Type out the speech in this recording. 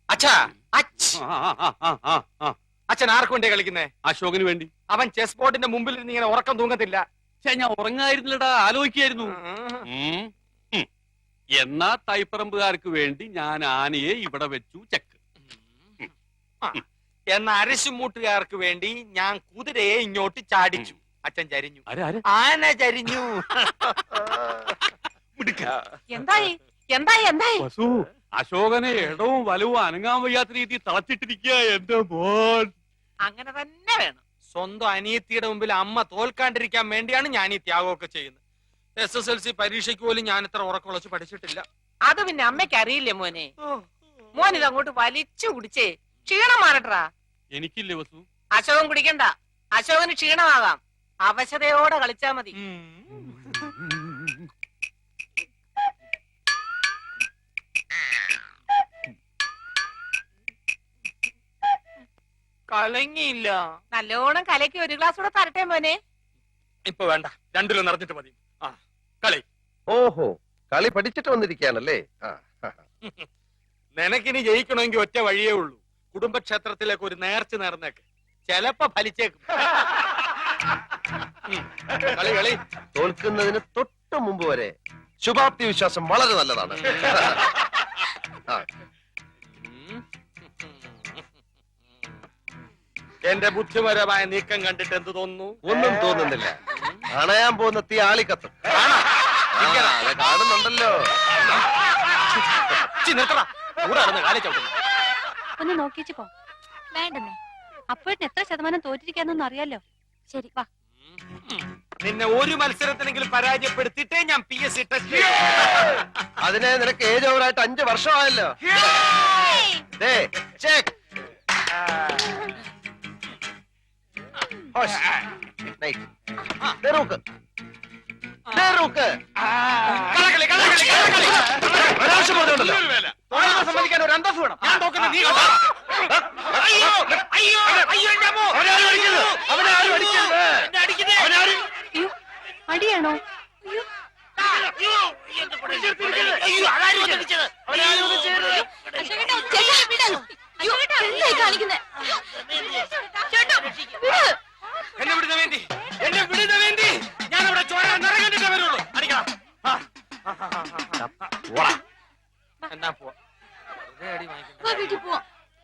അച്ഛാ, അച്ഛൻ ആർക്ക് വേണ്ടിയാ കളിക്കുന്നേ? അശോകന് വേണ്ടി. അവൻ ചെസ് ബോർഡിന്റെ മുമ്പിൽ നിന്ന് ഇങ്ങനെ ഉറക്കം തൂങ്ങത്തില്ല. ഞാൻ ഉറങ്ങായിരുന്നില്ലടാ, ആലോചിക്കായിരുന്നു. എന്നാ തൈപ്പറമ്പുകാർക്ക് വേണ്ടി ഞാൻ ആനയെ ഇവിടെ വെച്ചു ചെക്ക്. എന്ന അരശുമൂട്ടുകാർക്ക് വേണ്ടി ഞാൻ കുതിരയെ ഇങ്ങോട്ട് ചാടിച്ചു. അച്ഛൻ ചരിഞ്ഞു, ആന ചരിഞ്ഞു. എന്തായി എന്തായി എന്തായി? അശോകനെ ഇടവും വലവും അനങ്ങാൻ വയ്യാത്ത രീതിയിൽ തളച്ചിട്ടിരിക്കുക എന്റെ മോൻ. അങ്ങനെ തന്നെ വേണം. സ്വന്തം അനിയത്തിയുടെ മുമ്പിൽ അമ്മ തോൽക്കാണ്ടിരിക്കാൻ വേണ്ടിയാണ് ഞാൻ ഈ ത്യാഗമൊക്കെ ചെയ്യുന്നത്. SSLC പരീക്ഷയ്ക്ക് പോലും ഞാൻ ഇത്ര ഉറക്കുളച്ച് പഠിച്ചിട്ടില്ല. അത് പിന്നെ അമ്മയ്ക്ക് അറിയില്ലേ മോനെ? മോൻ ഇതങ്ങോട്ട് വലിച്ചു കുടിച്ചേ ക്ഷീണം മാറട്ടാ. എനിക്കില്ലേ വസു? അശോകൻ കുടിക്കണ്ട, അശോകന് ക്ഷീണമാകാം. അവശതയോടെ കളിച്ചാ മതി. കലങ്ങിയില്ല. നല്ലോണം കലക്കി ഒരു ഗ്ലാസ് കൂടെ തരട്ടെ മോനെ? ഇപ്പൊ വേണ്ട, രണ്ടിലും നിറഞ്ഞിട്ട് മതി. കളി. ഓഹോ, കളി പഠിച്ചിട്ട് വന്നിരിക്കാനല്ലേ? നിനക്കിനി ജയിക്കണമെങ്കിൽ ഒറ്റ വഴിയേ ഉള്ളൂ. കുടുംബക്ഷേത്രത്തിലേക്ക് ഒരു നേർച്ച നേർന്നേക്ക്, ചെലപ്പോ ഫലിച്ചേക്കും. കളി കളി. തോൽക്കുന്നതിന് തൊട്ട് മുമ്പ് വരെ ശുഭാപ്തി വിശ്വാസം വളരെ നല്ലതാണ്. എന്റെ ബുദ്ധിപരമായ നീക്കം കണ്ടിട്ട് എന്ത് തോന്നുന്നു? ഒന്നും തോന്നുന്നില്ല. അണയാൻ പോകുന്ന തീ ആളിക്കത്തും കാണുന്നുണ്ടല്ലോ. ഒന്ന് നോക്കിച്ചു പോ. വേണ്ടെന്നേ, അപ്പോഴത്തെ എത്ര ശതമാനം തോറ്റിരിക്കാന്നൊന്നും അറിയാലോ. ശരി വാ. നിന്നെ ഒരു മത്സരത്തിനെങ്കിലും പരാജയപ്പെടുത്തിയിട്ടേ ഞാൻ PSC ടെസ്റ്റ്. അതിനെ നിനക്ക് ഏജ് ഓവറായിട്ട് 5 വർഷമായല്ലോ. സമ്മതിക്കാൻ ഒരു അന്തസ് വേണം. ഞാൻ നോക്കുന്നത് നീ